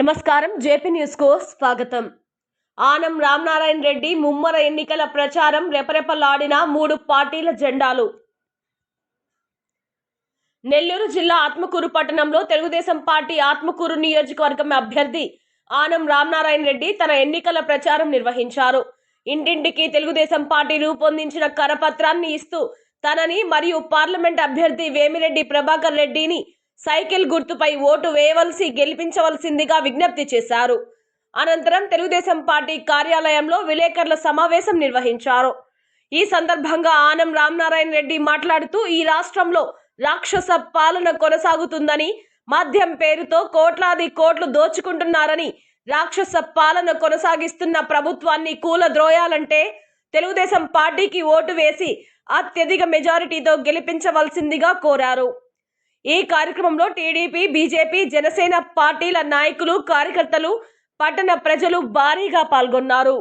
నమస్కారం JP news కు స్వాగతం. ఆనం రామనారాయణ రెడ్డి ముమ్మర ఎన్నికల ప్రచారం రెపరెపలాడిన 3 పార్టీల జెండాలు. నెల్లూరు జిల్లా ఆత్మకూరు పట్టణంలో తెలుగుదేశం పార్టీ ఆత్మకూరు నియోజకవర్గం అభ్యర్థి ఆనం రామనారాయణ రెడ్డి తన ఎన్నికల ప్రచారం నిర్వహించారు. ఇంటింటికి తెలుగుదేశం పార్టీ రూపొందించిన కరపత్రాన్ని ఇస్తూ తనని మరియు పార్లమెంట్ అభ్యర్థి వేమిరెడ్డి ప్రభాకర్ రెడ్డిని సైకిల్ గుర్తుపై ఓటు వేయవలసి గెలిపించవలసిందిగా విజ్ఞప్తి చేశారు. అనంతరం తెలుగుదేశం పార్టీ కార్యాలయంలో విలేకరుల సమావేశం నిర్వహించారు. ఈ సందర్భంగా ఆనం రామనారాయణ రెడ్డి మాట్లాడుతూ ఈ రాష్ట్రంలో రాక్షస పాలన కొనసాగుతుందని, మద్యం పేరుతో కోట్లాది కోట్లు దోచుకుంటున్నారని, రాక్షస పాలన కొనసాగిస్తున్న ప్రభుత్వాన్ని కూలద్రోయాలంటే తెలుగుదేశం పార్టీకి ఓటు వేసి అత్యధిక మెజారిటీతో గెలిపించవలసిందిగా కోరారు. ఈ కార్యక్రమంలో టీడీపీ, బీజేపీ, జనసేన పార్టీల నాయకులు, కార్యకర్తలు, పట్టణ ప్రజలు భారీగా పాల్గొన్నారు.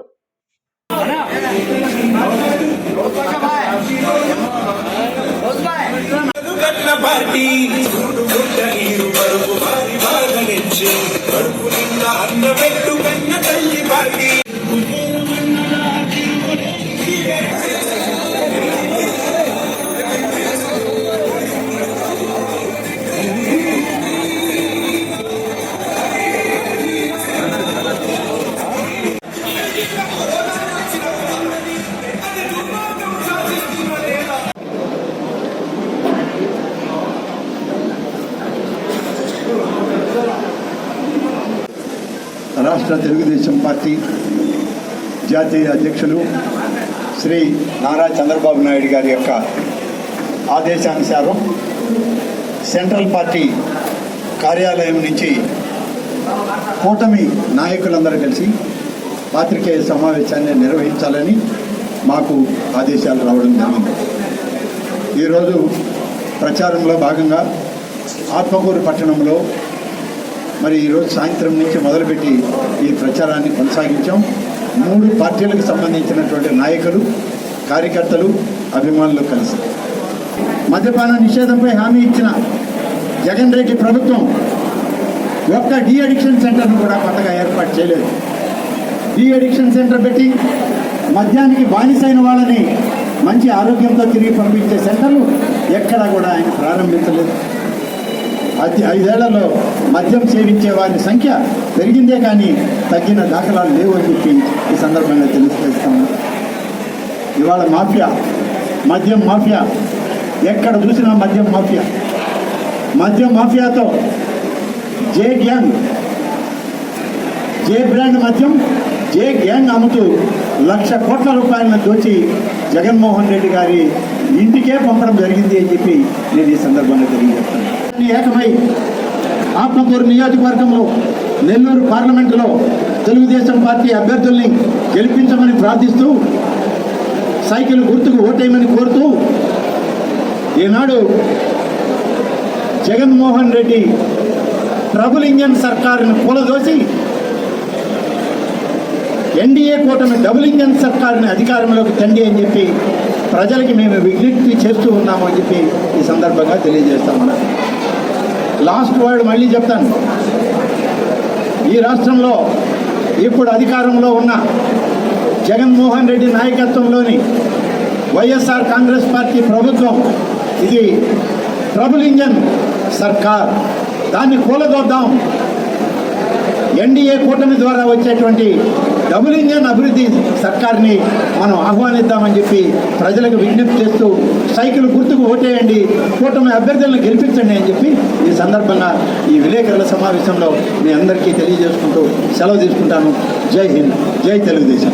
రాష్ట్ర తెలుగుదేశం పార్టీ జాతీయ అధ్యక్షులు శ్రీ నారా చంద్రబాబు నాయుడు గారి యొక్క ఆదేశానుసారం సెంట్రల్ పార్టీ కార్యాలయం నుంచి కూటమి నాయకులందరూ కలిసి పాత్రికేయ సమావేశాన్ని నిర్వహించాలని మాకు ఆదేశాలు రావడం జరిగింది. ఈరోజు ప్రచారంలో భాగంగా ఆత్మకూరు పట్టణంలో మరి ఈరోజు సాయంత్రం నుంచి మొదలుపెట్టి ఈ ప్రచారాన్ని కొనసాగించాం. 3 పార్టీలకు సంబంధించినటువంటి నాయకులు, కార్యకర్తలు, అభిమానులు కలిసి మద్యపాన నిషేధంపై హామీ ఇచ్చిన జగన్ రెడ్డి ప్రభుత్వం ఒక్క డీ అడిక్షన్ సెంటర్ను కూడా కొత్తగా ఏర్పాటు చేయలేదు. డీ అడిక్షన్ సెంటర్ పెట్టి మద్యానికి బానిసైన వాళ్ళని మంచి ఆరోగ్యంతో తిరిగి పంపించే సెంటర్లు ఎక్కడా కూడా ఆయన ప్రారంభించలేదు. 5 ఏళ్లలో మద్యం సేవించే వారి సంఖ్య పెరిగిందే కానీ తగ్గిన దాఖలాలు లేవు అని చెప్పి ఈ సందర్భంగా తెలియజేస్తాము. ఇవాళ మాఫియా, మద్యం మాఫియా, ఎక్కడ చూసినా మద్యం మాఫియా. మద్యం మాఫియాతో జే గ్యాంగ్, జే బ్రాండ్ మద్యం, జే గ్యాంగ్ అమ్ముతూ 1,00,000 కోట్ల రూపాయలను దోచి జగన్మోహన్ రెడ్డి గారి ఇంటికే పంపడం జరిగింది అని చెప్పి నేను ఈ సందర్భంగా తెలియజేస్తాను. ఏకమై ఆత్మకూరు నియోజకవర్గంలో నెల్లూరు పార్లమెంటులో తెలుగుదేశం పార్టీ అభ్యర్థుల్ని గెలిపించమని ప్రార్థిస్తూ సైకిల్ గుర్తుకు ఓటేయమని కోరుతూ ఈనాడు జగన్మోహన్ రెడ్డి ట్రబుల్ ఇంజన్ సర్కారును కూలదోసి ఎన్డీఏ కూటమి డబుల్ ఇంజన్ సర్కారుని అధికారంలోకి తండి అని చెప్పి ప్రజలకి మేము విజ్ఞప్తి చేస్తూ ఉన్నాము అని చెప్పి ఈ సందర్భంగా తెలియజేస్తామన్నా. లాస్ట్ వర్డ్ మళ్ళీ చెప్తాను. ఈ రాష్ట్రంలో ఇప్పుడు అధికారంలో ఉన్న జగన్మోహన్ రెడ్డి నాయకత్వంలోని వైఎస్ఆర్ కాంగ్రెస్ పార్టీ ప్రభుత్వం ఇది ట్రబుల్ ఇంజన్ సర్కార్. దాన్ని కూలదోద్దాం. ఎన్డీఏ కూటమి ద్వారా వచ్చేటువంటి డబుల్ ఇంజన్ అభివృద్ధి సర్కార్ని మనం ఆహ్వానిద్దామని చెప్పి ప్రజలకు విజ్ఞప్తి చేస్తూ సైకిల్ గుర్తుకు ఓటేయండి, కూటమి అభ్యర్థులను గెలిపించండి అని చెప్పి ఈ సందర్భంగా ఈ విలేకరుల సమావేశంలో మీ అందరికీ తెలియజేసుకుంటూ సెలవు తీసుకుంటాను. జై హింద్, జై తెలుగుదేశం.